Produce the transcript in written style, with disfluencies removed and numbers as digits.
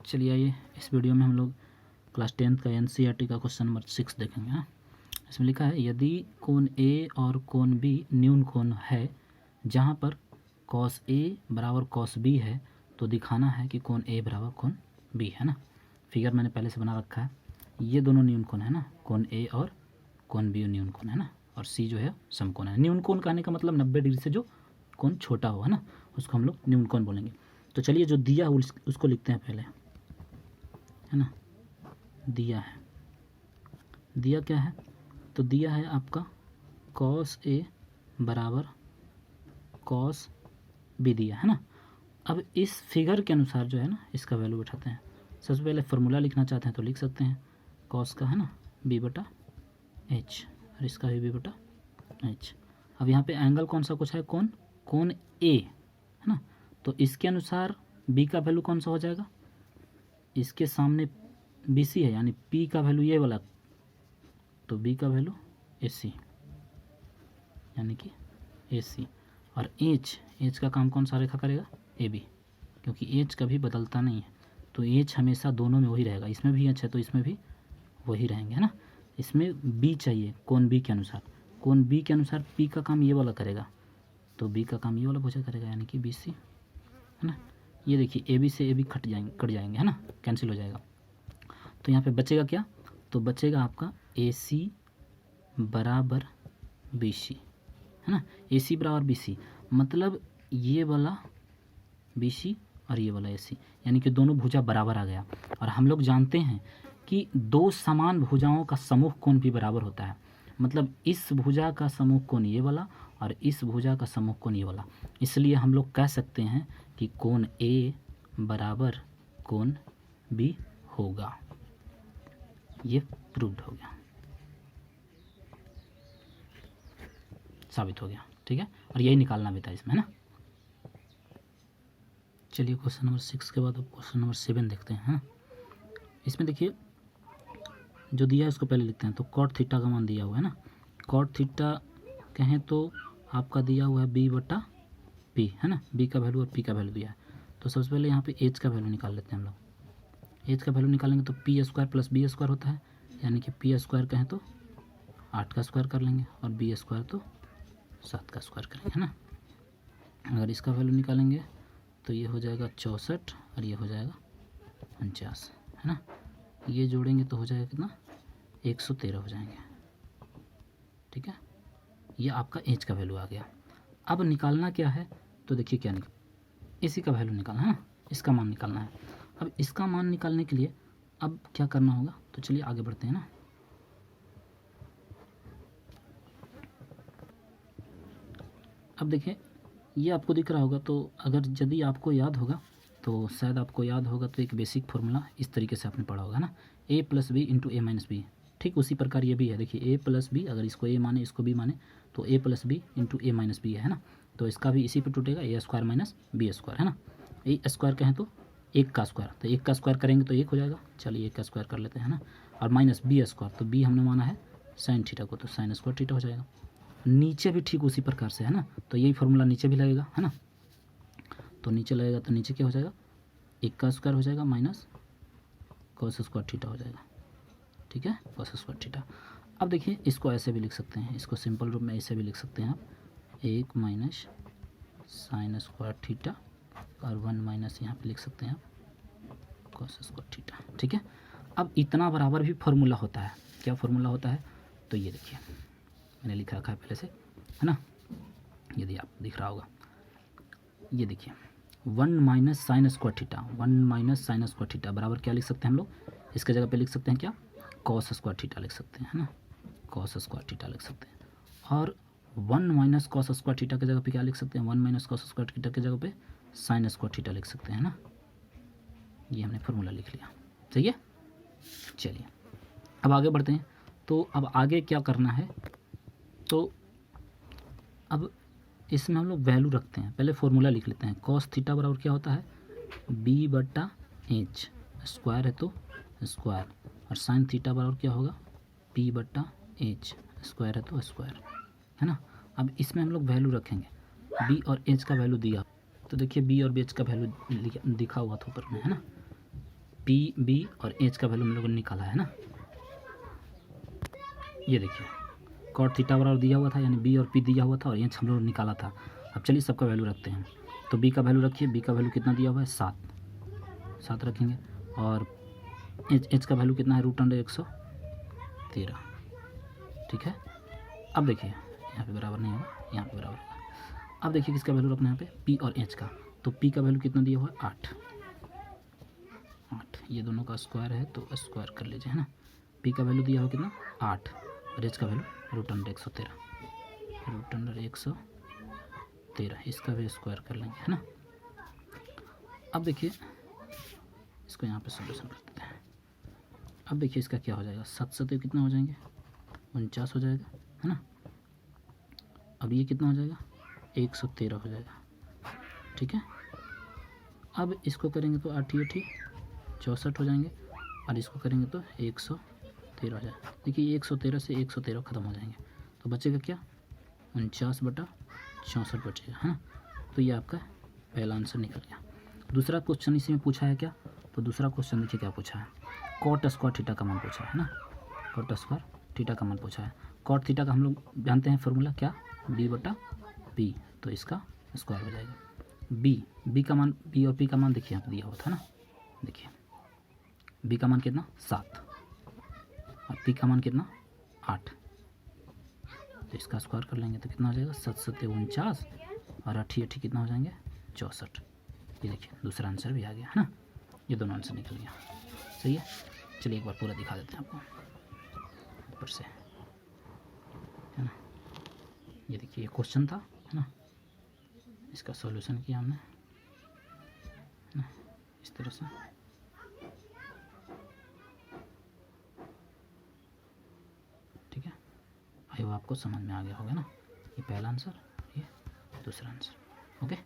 चलिए आइए इस वीडियो में हम लोग क्लास 10th का एनसीईआरटी का क्वेश्चन नंबर 6 देखेंगे। हाँ, इसमें लिखा है यदि कोण ए और कोण बी न्यून कोण है जहाँ पर cos ए बराबर cos बी है तो दिखाना है कि कोण ए बराबर कोण बी है ना। फिगर मैंने पहले से बना रखा है। ये दोनों न्यून कोण है ना, कोण ए और कोण बी न्यून कोण है ना, और सी जो है समकोण है। न्यून कोण कहने का मतलब 90 डिग्री से जो कोण छोटा हो है ना, उसको हम लोग न्यून कोण बोलेंगे। तो चलिए जो दिया है उसको लिखते हैं पहले, है ना। दिया है, दिया क्या है, तो दिया है आपका cos ए बराबर cos बी दिया है ना। अब इस फिगर के अनुसार जो है ना इसका वैल्यू उठाते हैं। सबसे पहले फार्मूला लिखना चाहते हैं तो लिख सकते हैं cos का है ना b बटा h और इसका भी b बटा h। अब यहाँ पे एंगल कौन सा कुछ है, कोण ए है ना, तो इसके अनुसार b का वैल्यू कौन सा हो जाएगा, इसके सामने BC है यानी P का वैल्यू ये वाला, तो B का वैल्यू AC यानी कि AC। और H का काम कौन सा रेखा करेगा, AB, क्योंकि H कभी बदलता नहीं है तो H हमेशा दोनों में वही रहेगा। इसमें भी H है तो इसमें भी वही रहेंगे है ना। इसमें B चाहिए कोण B के अनुसार, कोण B के अनुसार P का काम ये वाला करेगा तो B का काम ये वाला भुजा करेगा यानी कि BC है ना। ये देखिए AB से AB कट जाएंगे है ना, कैंसिल हो जाएगा। तो यहाँ पे बचेगा क्या, तो बचेगा आपका AC बराबर BC है ना। AC बराबर BC मतलब ये वाला BC और ये वाला AC, यानी कि दोनों भुजा बराबर आ गया। और हम लोग जानते हैं कि दो समान भुजाओं का समूह कोण भी बराबर होता है। मतलब इस भुजा का समूह कोण ये वाला और इस भुजा का समूह कोण ये वाला, इसलिए हम लोग कह सकते हैं कि कोण A बराबर कोण B होगा। ये प्रूव्ड हो गया, साबित हो गया, ठीक है। और यही निकालना भी था इसमें, है ना। चलिए क्वेश्चन नंबर 6 के बाद अब क्वेश्चन नंबर 7 देखते हैं। इसमें देखिए जो दिया है उसको पहले लिखते हैं। तो कॉट थीटा का मान दिया हुआ है ना, कॉट थीटा कहें तो आपका दिया हुआ है b बटा p है ना, b का वैल्यू और p का वैल्यू दिया है। तो सबसे पहले यहाँ पे h का वैल्यू निकाल लेते हैं हम लोग। h का वैल्यू निकालेंगे तो p square plus b square होता है, यानी कि p स्क्वायर कहें तो 8 का स्क्वायर कर लेंगे और b स्क्वायर तो 7 का स्क्वायर करेंगे है ना। अगर इसका वैल्यू निकालेंगे तो ये हो जाएगा 64 और ये हो जाएगा 49 है ना। ये जोड़ेंगे तो हो जाएगा कितना, 113 हो जाएंगे, ठीक है। ये आपका h का वैल्यू आ गया। अब निकालना क्या है, तो देखिए क्या इसी का वैल्यू निकालना है ना, इसका मान निकालना है। अब इसका मान निकालने के लिए अब क्या करना होगा, तो चलिए आगे बढ़ते हैं ना। अब देखिए ये आपको दिख रहा होगा, तो अगर यदि आपको याद होगा तो शायद आपको याद होगा तो एक बेसिक फार्मूला इस तरीके से आपने पढ़ा होगा ना, a plus B into A minus B. ठीक उसी प्रकार ये भी है। देखिए a प्लस बी, अगर इसको a माने इसको b माने तो a plus B into A minus B है ना। तो इसका भी इसी पे टूटेगा, A square minus B square है ना। ए स्क्वायर कहें तो 1 का स्क्वायर, तो 1 का स्क्वायर करेंगे तो 1 हो जाएगा। चलिए 1 का स्क्वायर कर लेते हैं ना। और माइनस बी स्क्वायर, तो b हमने माना है साइन थीटा को, तो साइन स्क्वायर थीटा हो जाएगा। नीचे भी ठीक उसी प्रकार से है ना, तो यही फार्मूला नीचे भी लगेगा है ना। तो नीचे लगेगा तो नीचे क्या हो जाएगा, 1 का स्क्वायर हो जाएगा माइनस कॉस स्क्वायर थीटा हो जाएगा, ठीक है, कॉस स्क्वायर थीटा। अब देखिए इसको ऐसे भी लिख सकते हैं, इसको सिंपल रूप में ऐसे भी लिख सकते हैं आप, 1 माइनस साइन स्क्वायर थीटा और 1 माइनस यहाँ पे लिख सकते हैं आप कॉस स्क्वायर थीटा, ठीक है। अब इतना बराबर भी फार्मूला होता है। क्या फार्मूला होता है, तो ये देखिए मैंने लिख रखा है पहले से है ना, यदि आप दिख रहा होगा, ये देखिए 1 minus sine square theta, 1 minus sine square theta बराबर क्या लिख सकते हैं हम लोग, इसके जगह पे लिख सकते हैं क्या, कॉस स्क्वायर थीटा लिख सकते हैं है ना, कॉस स्क्वायर थीटा लिख सकते हैं। और 1 माइनस कॉस स्क्वायर थीटा की जगह पे क्या लिख सकते हैं, 1 माइनस कॉस स्क्वायर थीटा की जगह पे साइन स्क्वायर थीटा लिख सकते हैं ना। ये हमने फार्मूला लिख लिया, सही है। चलिए अब आगे बढ़ते हैं। तो अब आगे क्या करना है, तो अब इसमें हम लोग वैल्यू रखते हैं। पहले फार्मूला लिख लेते हैं। कॉस थीटा बराबर क्या होता है, b बटा h, स्क्वायर है तो स्क्वायर, और साइन थीटा बराबर क्या होगा, p बटा h, स्क्वायर है तो स्क्वायर, है ना। अब इसमें हम लोग वैल्यू रखेंगे, b और h का वैल्यू दिया, तो देखिए b और h का वैल्यू दिखा हुआ था ऊपर में है ना। पी बी और एच का वैल्यू हम लोगों ने निकाला है ना। ये देखिए कॉट थीटा बराबर दिया हुआ था, यानी बी और पी दिया हुआ था और एच हम लोग ने निकाला था। अब चलिए सबका वैल्यू रखते हैं। तो बी का वैल्यू रखिए, बी का वैल्यू कितना दिया हुआ है 7 रखेंगे, और एच का वैल्यू कितना है √113। ठीक है। अब देखिए यहाँ पे बराबर नहीं होगा, यहाँ पे बराबर होगा। अब देखिए किसका वैल्यू रखना है यहाँ पे, पी और एच का। तो पी का वैल्यू कितना दिया हुआ है 8, ये दोनों का स्क्वायर है तो स्क्वायर कर लीजिए, है ना। पी का वैल्यू दिया हुआ कितना 8 और एच का वैल्यू √113, इसका भी स्क्वायर कर लेंगे, है ना। अब देखिए इसको यहाँ पे सोल्यूशन कर देते हैं। अब देखिए इसका क्या हो जाएगा, 7 7 कितना हो जाएंगे 49 हो जाएगा, है ना। अब ये कितना हो जाएगा 113 हो जाएगा। ठीक है। अब इसको करेंगे तो 8 64 हो जाएंगे, और इसको करेंगे तो 113 हो जाएगा। देखिए 113 से 113 ख़त्म हो जाएंगे, तो बचेगा क्या 49/64 बचेगा, है ना। तो ये आपका पहला आंसर निकल गया। दूसरा क्वेश्चन इसी में पूछा है क्या, तो दूसरा क्वेश्चन देखिए क्या पूछा है, कॉट स्क्वायर थीटा का मान पूछा है ना। कॉट स्क्वायर थीटा का मान पूछा है। कॉट थीटा का हम लोग जानते हैं फॉर्मूला क्या, b/p, तो इसका स्क्वायर हो जाएगा। बी का मान, बी और पी का मान देखिए यहाँ पर दिया हुआ था ना। देखिए बी का मान कितना 7 और पी का मान कितना 8, तो इसका स्क्वायर कर लेंगे तो कितना हो जाएगा 7 7 49 और 8 कितना हो जाएंगे 64। ये देखिए दूसरा आंसर भी आ गया, है ना। ये दोनों आंसर निकल गया, सही है। चलिए एक बार पूरा दिखा देते हैं आपको ऊपर से, है ना। ये देखिए क्वेश्चन था, है ना, इसका सॉल्यूशन किया हमने, है ना, इस तरह से। ठीक है, आई होप आपको समझ में आ गया होगा ना। ये पहला आंसर, ये दूसरा आंसर। ओके।